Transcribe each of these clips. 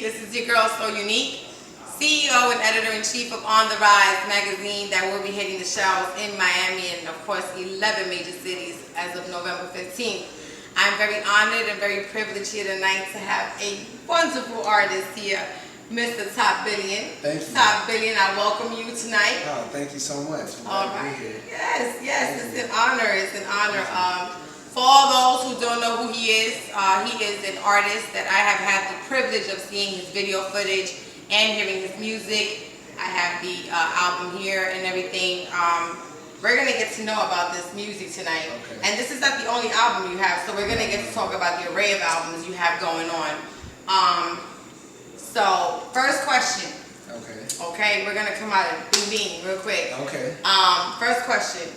This is your girl, So Unique, CEO and editor-in-chief of On the Rise magazine that will be hitting the shelves in Miami and, of course, 11 major cities as of November 15th. I'm very honored and very privileged here tonight to have a wonderful artist here, Mr. Top Billion. Thank you. Top Billion, I welcome you tonight. Oh, thank you so much. All right. Yes, it's an honor. It's an honor. For all those who don't know who he is an artist that I have had the privilege of seeing his video footage and hearing his music. I have the album here and everything. We're going to get to know about this music tonight. Okay. And this is not the only album you have, so we're going to get to talk about the array of albums you have going on. So, first question. Okay. Okay, we're going to come out of being real quick. Okay. First question.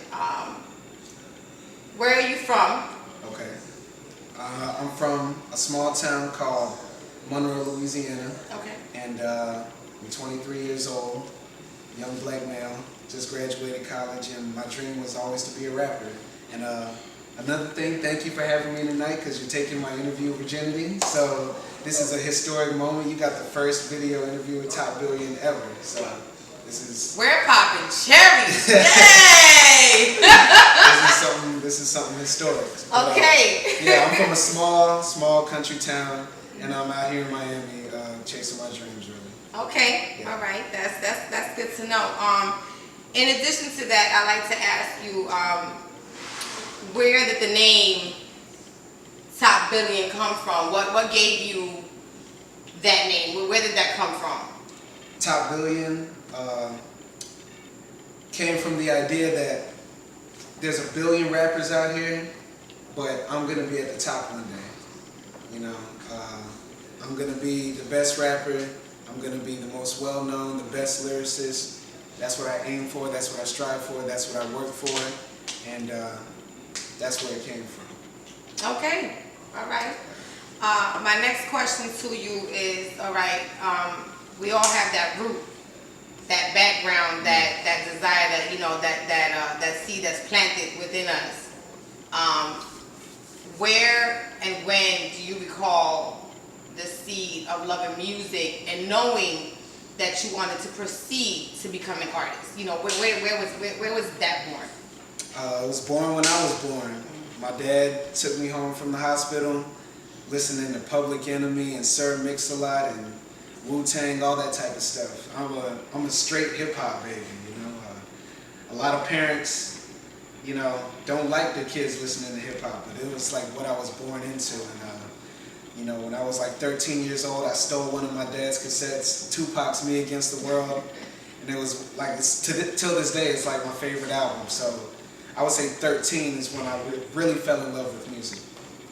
Where are you from? Okay. I'm from a small town called Monroe, Louisiana. Okay. And I'm 23 years old, young black male, just graduated college, and my dream was always to be a rapper. And another thing, thank you for having me tonight, because you're taking my interview virginity. So this is a historic moment. You got the first video interview with Top Billion ever. So this is... We're popping cherries. Yay! This is something historic. Okay. Yeah, I'm from a small country town, and I'm out here in Miami chasing my dreams, really. Okay. Yeah. All right. That's good to know. In addition to that, I'd like to ask you where did the name Top Billion come from? What gave you that name? Where did that come from? Top Billion came from the idea that there's a billion rappers out here, but I'm gonna be at the top one day. You know, I'm gonna be the best rapper. I'm gonna be the most well-known, the best lyricist. That's what I aim for. That's what I strive for. That's what I work for, and that's where it came from. Okay. All right. My next question to you is, all right, we all have that root, that background, that desire, that, you know, that seed that's planted within us. Where and when do you recall the seed of loving music and knowing that you wanted to proceed to become an artist? You know, where was that born? It was born when I was born. My dad took me home from the hospital, listening to Public Enemy and Sir Mix-a-Lot and Wu-Tang, all that type of stuff. I'm a straight hip-hop baby, you know. A lot of parents, you know, don't like their kids listening to hip-hop, but it was like what I was born into. And you know, when I was like 13 years old, I stole one of my dad's cassettes, Tupac's Me Against the World, and it was like, till this day, it's like my favorite album. So I would say 13 is when I really fell in love with music.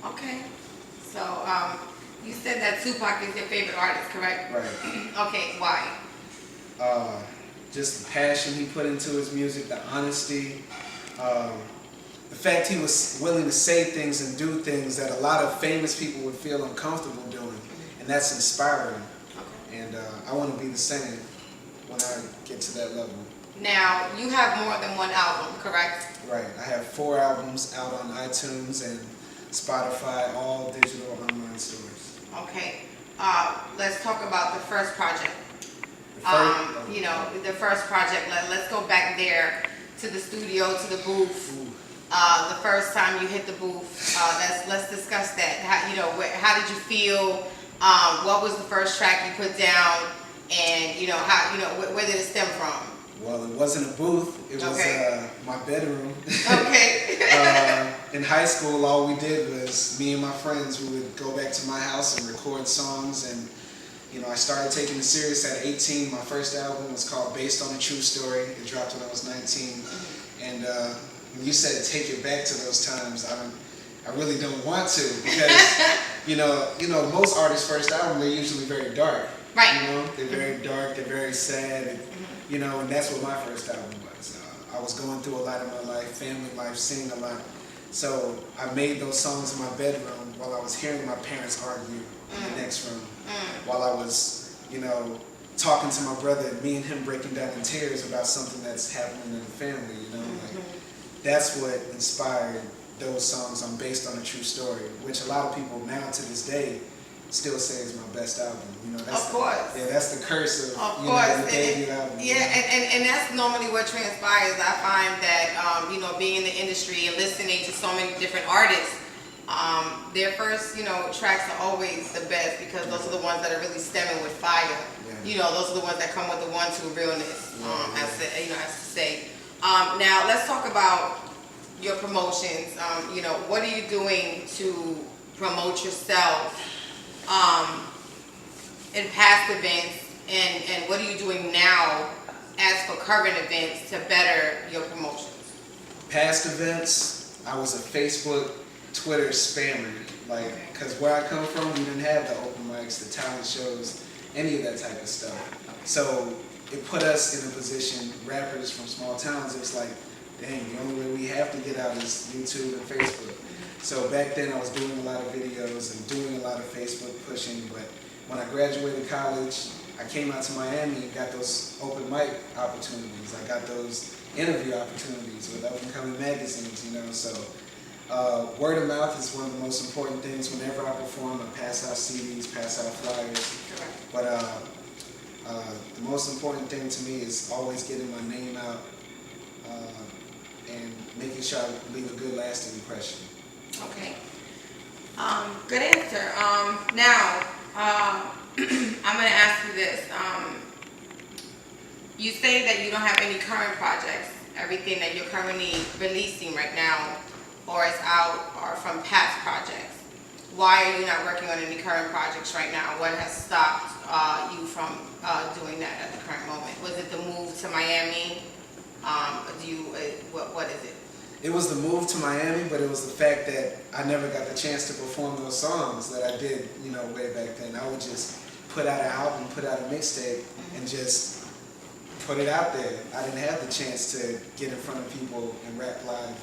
Okay. So, you said that Tupac is your favorite artist, correct? Right. Okay, why? Just the passion he put into his music, the honesty, the fact he was willing to say things and do things that a lot of famous people would feel uncomfortable doing, and that's inspiring. Okay. And I want to be the same when I get to that level. Now, you have more than one album, correct? Right. I have 4 albums out on iTunes and Spotify, all digital online stores. Okay. Let's talk about the first project. You know, the first project. Let's go back there to the studio, to the booth. The first time you hit the booth. Let's discuss that. How did you feel? What was the first track you put down? And where did it stem from? Well, it wasn't a booth. It was my bedroom. Okay. In high school, all we did was, me and my friends, we would go back to my house and record songs. And, you know, I started taking it serious at 18. My first album was called Based on a True Story. It dropped when I was 19. And when you said take it back to those times, I really don't want to, because, you know, most artists' first album, they're usually very dark. Right. You know, they're very dark, they're very sad. And, you know, and that's what my first album was. I was going through a lot in my life, family life, seeing a lot. So I made those songs in my bedroom while I was hearing my parents argue in the next room. While I was, you know, talking to my brother, me and him breaking down in tears about something that's happening in the family, you know. Like, that's what inspired those songs on Based on a True Story, which a lot of people now to this day still say is my best album. You know, that's Of course. that's the curse of Of you course. know, the debut album. Yeah, and that's normally what transpires. I find that, you know, being in the industry and listening to so many different artists, their first, you know, tracks are always the best because those are the ones that are really stemming with fire. Yeah. You know, those are the ones that come with the 1-2 realness, as to say. Now, let's talk about your promotions. You know, what are you doing to promote yourself in past events, and what are you doing now as for current events to better your promotions? Past events, I was a Facebook, Twitter spammer. Like, because where I come from, we didn't have the open mics, the talent shows, any of that type of stuff. So it put us in a position, rappers from small towns, it was like, dang, the only way we have to get out is YouTube and Facebook. So back then I was doing a lot of videos and doing a lot of Facebook pushing, but when I graduated college, I came out to Miami and got those open mic opportunities. I got those interview opportunities with up-and-coming magazines, you know, so word of mouth is one of the most important things. Whenever I perform, I pass out CDs, pass out flyers. But the most important thing to me is always getting my name out and making sure I leave a good lasting impression. Okay. Good answer. Now, I'm going to ask you this. You say that you don't have any current projects. Everything that you're currently releasing right now or is out are from past projects. Why are you not working on any current projects right now? What has stopped you from doing that at the current moment? Was it the move to Miami? What is it? It was the move to Miami, but it was the fact that I never got the chance to perform those songs that I did, you know, way back then. I would just put out an album, put out a mixtape, and just put it out there. I didn't have the chance to get in front of people and rap live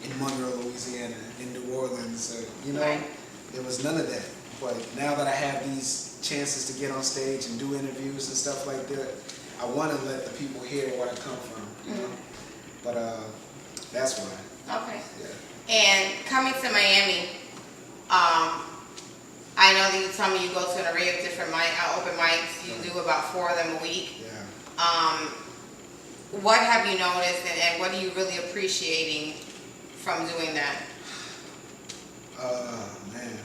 in Monroe, Louisiana, in New Orleans, you know, Right. There was none of that. But now that I have these chances to get on stage and do interviews and stuff like that, I want to let the people hear where I come from, you know. But that's why. Okay. Yeah. And coming to Miami, I know that you tell me you go to an array of different open mics. You do about 4 of them a week. Yeah. What have you noticed, and what are you really appreciating from doing that? Man,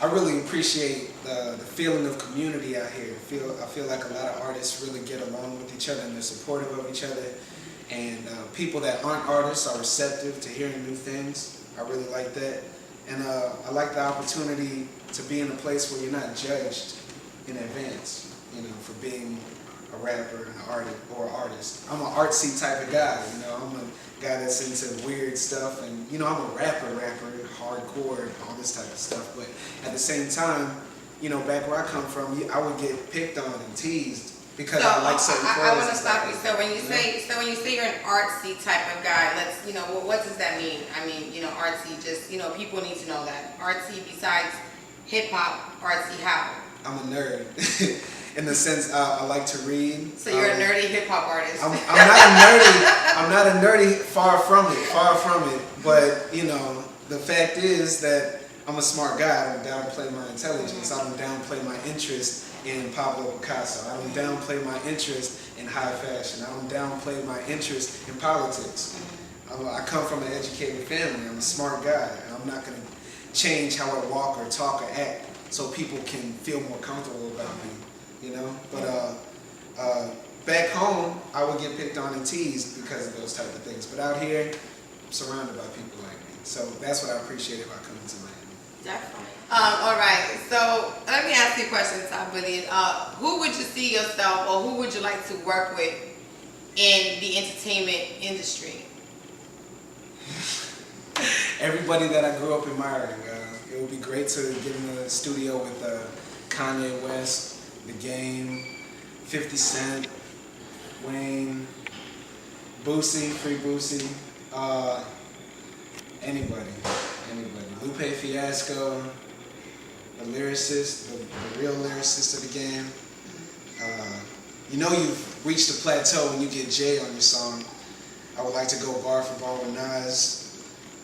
I really appreciate the feeling of community out here. I feel like a lot of artists really get along with each other and they're supportive of each other. And people that aren't artists are receptive to hearing new things. I really like that. And I like the opportunity to be in a place where you're not judged in advance, you know, for being a rapper and an artist. I'm an artsy type of guy, you know. I'm a guy that's into weird stuff, and you know, I'm a rapper, hardcore, all this type of stuff. But at the same time, you know, back where I come from, I would get picked on and teased because I like certain clothes. I want to stop you. Like So when you say you're an artsy type of guy, you know, what does that mean? I mean, you know, artsy, just, you know, people need to know that. Artsy besides hip hop, artsy how? I'm a nerd. In the sense, I like to read. So you're a nerdy hip hop artist. I'm not a nerdy. I'm not a nerdy. Far from it. But you know, the fact is that I'm a smart guy. I don't downplay my intelligence. I don't downplay my interest in Pablo Picasso. I don't downplay my interest in high fashion. I don't downplay my interest in politics. I come from an educated family. I'm a smart guy. And I'm not going to change how I walk or talk or act so people can feel more comfortable about me. You know, but back home, I would get picked on and teased because of those type of things. But out here, I'm surrounded by people like me. So that's what I appreciate about coming to Miami. Definitely. All right. So let me ask you a question, Tom Billy. Who would you see yourself, or who would you like to work with in the entertainment industry? Everybody that I grew up admiring. It would be great to get in the studio with Kanye West, The Game, 50 Cent, Wayne, Boosie, Free Boosie, anybody. Lupe Fiasco, the lyricist, the real lyricist of the game. You know you've reached a plateau when you get Jay on your song. I would like to go bar for bar with Nas.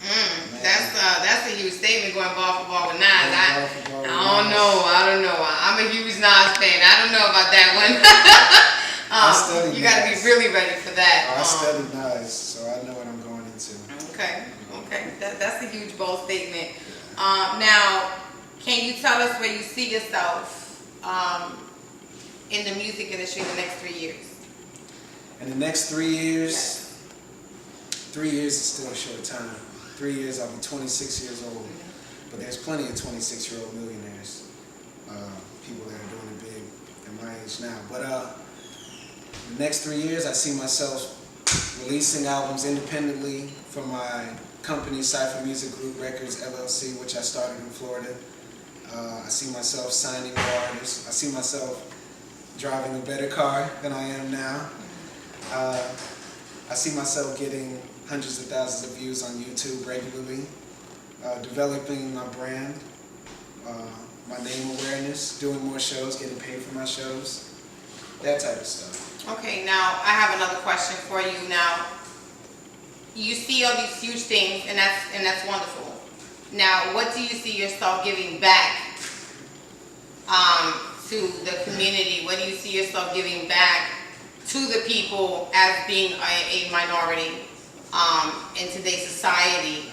That's a huge statement going ball for ball with Nas. I Ball for ball with don't Nas. know. I don't know. I'm a huge Nas fan. I don't know about that one. I studied You got to be Nas. really ready for that. I studied Nas, so I know what I'm going into. Okay. That's a huge bold statement. Now, can you tell us where you see yourself in the music industry in the next 3 years? In the next 3 years, Yes. 3 years is still a short time. 3 years, I'll be 26 years old. But there's plenty of 26-year-old millionaires, people that are doing it big at my age now. But the next 3 years, I see myself releasing albums independently from my company, Cypher Music Group Records, LLC, which I started in Florida. I see myself signing more artists. I see myself driving a better car than I am now. I see myself getting hundreds of thousands of views on YouTube regularly, developing my brand, my name awareness, doing more shows, getting paid for my shows, that type of stuff. Okay, now I have another question for you. Now, you see all these huge things, and that's wonderful. Now, what do you see yourself giving back to the community? What do you see yourself giving back to the people as being a minority in today's society?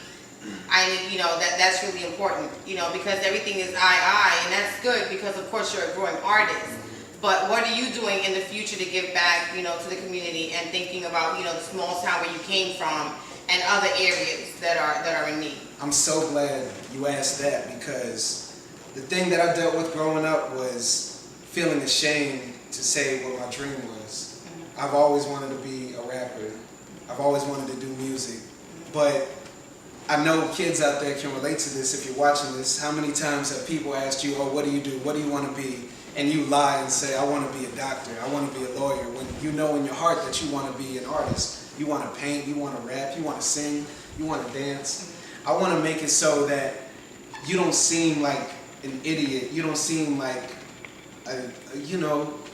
That's really important, because everything is I, and that's good because of course you're a growing artist. But what are you doing in the future to give back, to the community and thinking about, the small town where you came from and other areas that are in need? I'm so glad you asked that, because the thing that I dealt with growing up was feeling ashamed to say what my dream was. I've always wanted to be a rapper. I've always wanted to do music. But I know kids out there can relate to this if you're watching this. How many times have people asked you, oh, what do you do? What do you want to be? And you lie and say, I want to be a doctor. I want to be a lawyer. When you know in your heart that you want to be an artist. You want to paint, you want to rap, you want to sing, you want to dance. I want to make it so that you don't seem like an idiot. You don't seem like,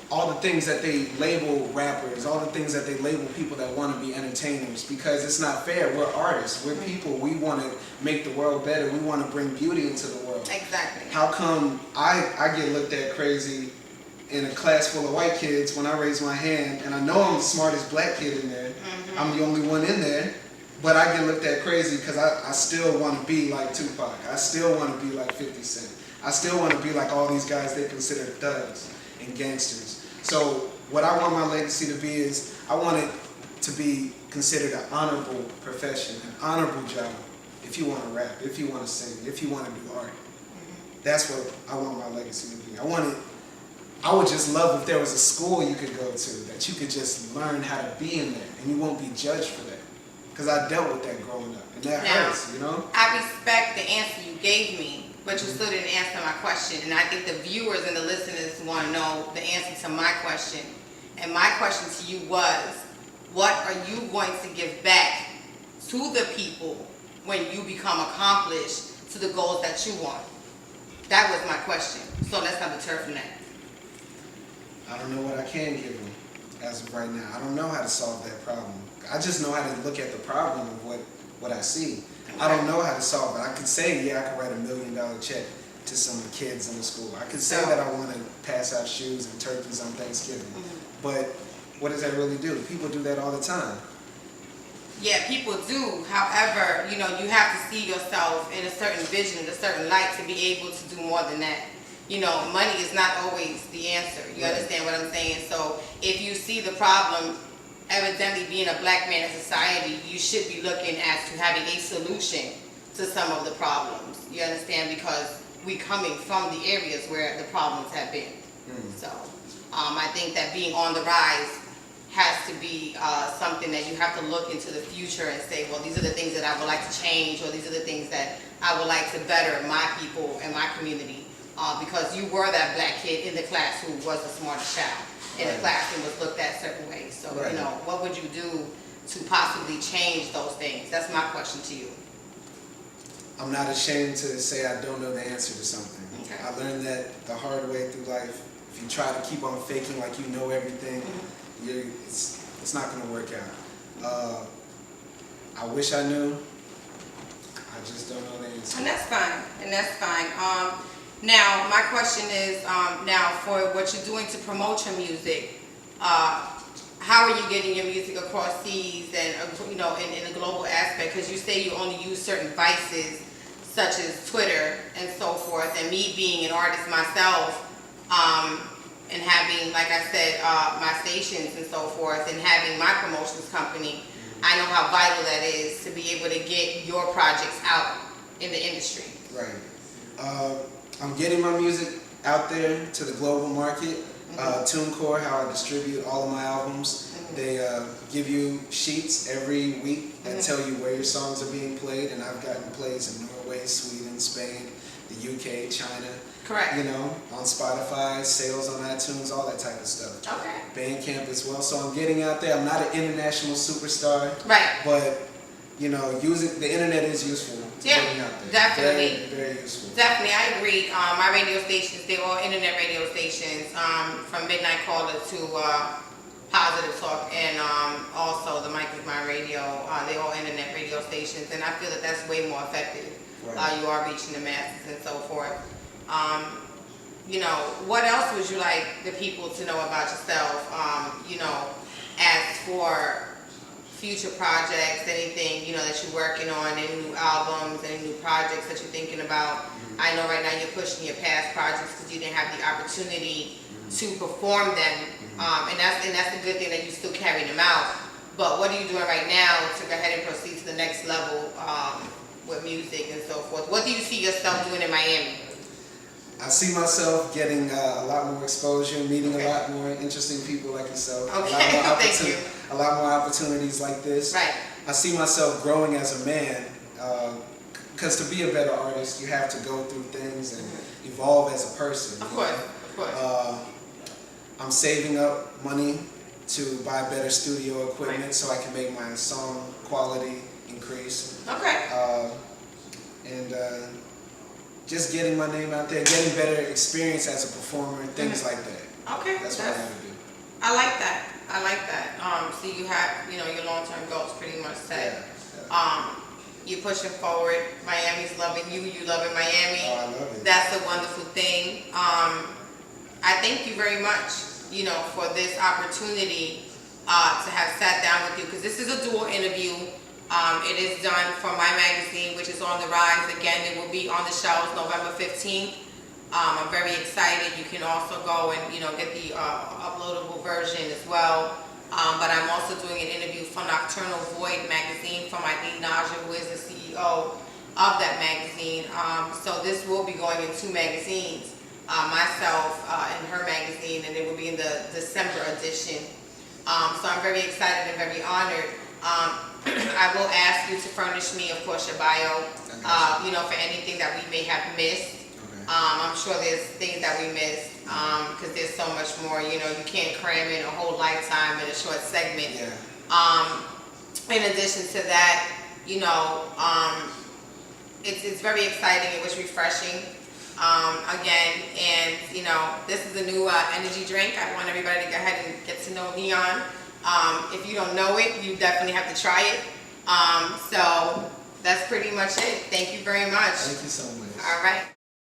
all the things that they label rappers, all the things that they label people that want to be entertainers, because it's not fair. We're artists. We're people. We want to make the world better. We want to bring beauty into the world. Exactly. How come I get looked at crazy in a class full of white kids when I raise my hand, and I know I'm the smartest black kid in there. I'm the only one in there, but I get looked at crazy because I still want to be like Tupac. I still want to be like 50 Cent. I still want to be like all these guys they consider thugs and gangsters. So what I want my legacy to be is, I want it to be considered an honorable profession, an honorable job. If you want to rap, if you want to sing, if you want to do art. That's what I want my legacy to be. I would just love if there was a school you could go to that you could just learn how to be in there and you won't be judged for that. Because I dealt with that growing up, and that hurts, I respect the answer you gave me, but you still didn't answer my question. And I think the viewers and the listeners want to know the answer to my question. And my question to you was, what are you going to give back to the people when you become accomplished to the goals that you want? That was my question. So let's not deter from that. I don't know what I can give them as of right now. I don't know how to solve that problem. I just know how to look at the problem of what I see. I don't know how to solve it. I could say, I could write $1 million check to some kids in the school. I could say that I want to pass out shoes and turkeys on Thanksgiving. But what does that really do? People do that all the time. Yeah, people do. However, you have to see yourself in a certain vision, in a certain light to be able to do more than that. Money is not always the answer. You understand what I'm saying? So if you see the problem, evidently being a black man in society, you should be looking as to having a solution to some of the problems. You understand? Because we coming from the areas where the problems have been. So I think that being on the rise has to be something that you have to look into the future and say, well, these are the things that I would like to change, or these are the things that I would like to better my people and my community. Because you were that black kid in the class who was the smartest child in the class and was looked at certain ways. So, what would you do to possibly change those things? That's my question to you. I'm not ashamed to say I don't know the answer to something. Okay. I learned that the hard way through life. If you try to keep on faking like you know everything, it's not going to work out. I wish I knew. I just don't know the answer. And that's fine. And that's fine. Now my question is, now for what you're doing to promote your music, how are you getting your music across seas and you know in a global aspect? Because you say you only use certain devices such as Twitter and so forth. And me being an artist myself, and having, like I said, my stations and so forth, and having my promotions company, I know how vital that is to be able to get your projects out in the industry. Right. I'm getting my music out there to the global market. TuneCore, how I distribute all of my albums, they give you sheets every week that tell you where your songs are being played, and I've gotten plays in Norway, Sweden, Spain, the UK, China. Correct. You know, on Spotify, sales on iTunes, all that type of stuff. Okay. Bandcamp as well. So I'm getting out there. I'm not an international superstar. Right. But, you know, using the internet is useful. Yeah, getting out there. definitely. Very, very useful. Definitely, I agree. My radio stations, they're all internet radio stations, from Midnight Caller to Positive Talk, and also the Mike is My Radio. They're all internet radio stations, and I feel that that's way more effective. Right. You are reaching the masses and so forth. You know, what else would you like the people to know about yourself? You know, as for future projects, anything, you know, that you're working on, any new albums, any new projects that you're thinking about. I know right now you're pushing your past projects because you didn't have the opportunity to perform them, and that's a good thing that you still carry them out. But what are you doing right now to go ahead and proceed to the next level with music and so forth? What do you see yourself doing in Miami? I see myself getting a lot more exposure, meeting a lot more interesting people like yourself. Okay, thank you. A lot more opportunities like this. Right. I see myself growing as a man, because to be a better artist, you have to go through things and evolve as a person. Of course, of course. I'm saving up money to buy better studio equipment so I can make my song quality increase. Okay. And just getting my name out there, getting better experience as a performer, and things like that. Okay. That's what I want to do. I like that. I like that. So you have, you know, your long-term goals pretty much set. Yeah. You're pushing forward. Miami's loving you. You loving Miami. Oh, I love it. That's a wonderful thing. I thank you very much, you know, for this opportunity to have sat down with you, because this is a dual interview. It is done for my magazine, which is on the rise. Again, it will be on the shelves November 15th. I'm very excited. You can also go and, you know, get the uploadable version as well. But I'm also doing an interview for Nocturnal Void magazine from Naja, who is the CEO of that magazine. So this will be going in 2 magazines, myself and her magazine, and it will be in the December edition. So I'm very excited and very honored. I will ask you to furnish me, of course, your bio, you know, for anything that we may have missed. I'm sure there's things that we missed, because there's so much more, you know, you can't cram in a whole lifetime in a short segment. Yeah. In addition to that, you know, it's very exciting. It was refreshing, again, and, you know, this is a new energy drink. I want everybody to go ahead and get to know Neon. If you don't know it, you definitely have to try it. So that's pretty much it. Thank you very much. Thank you so much. All right.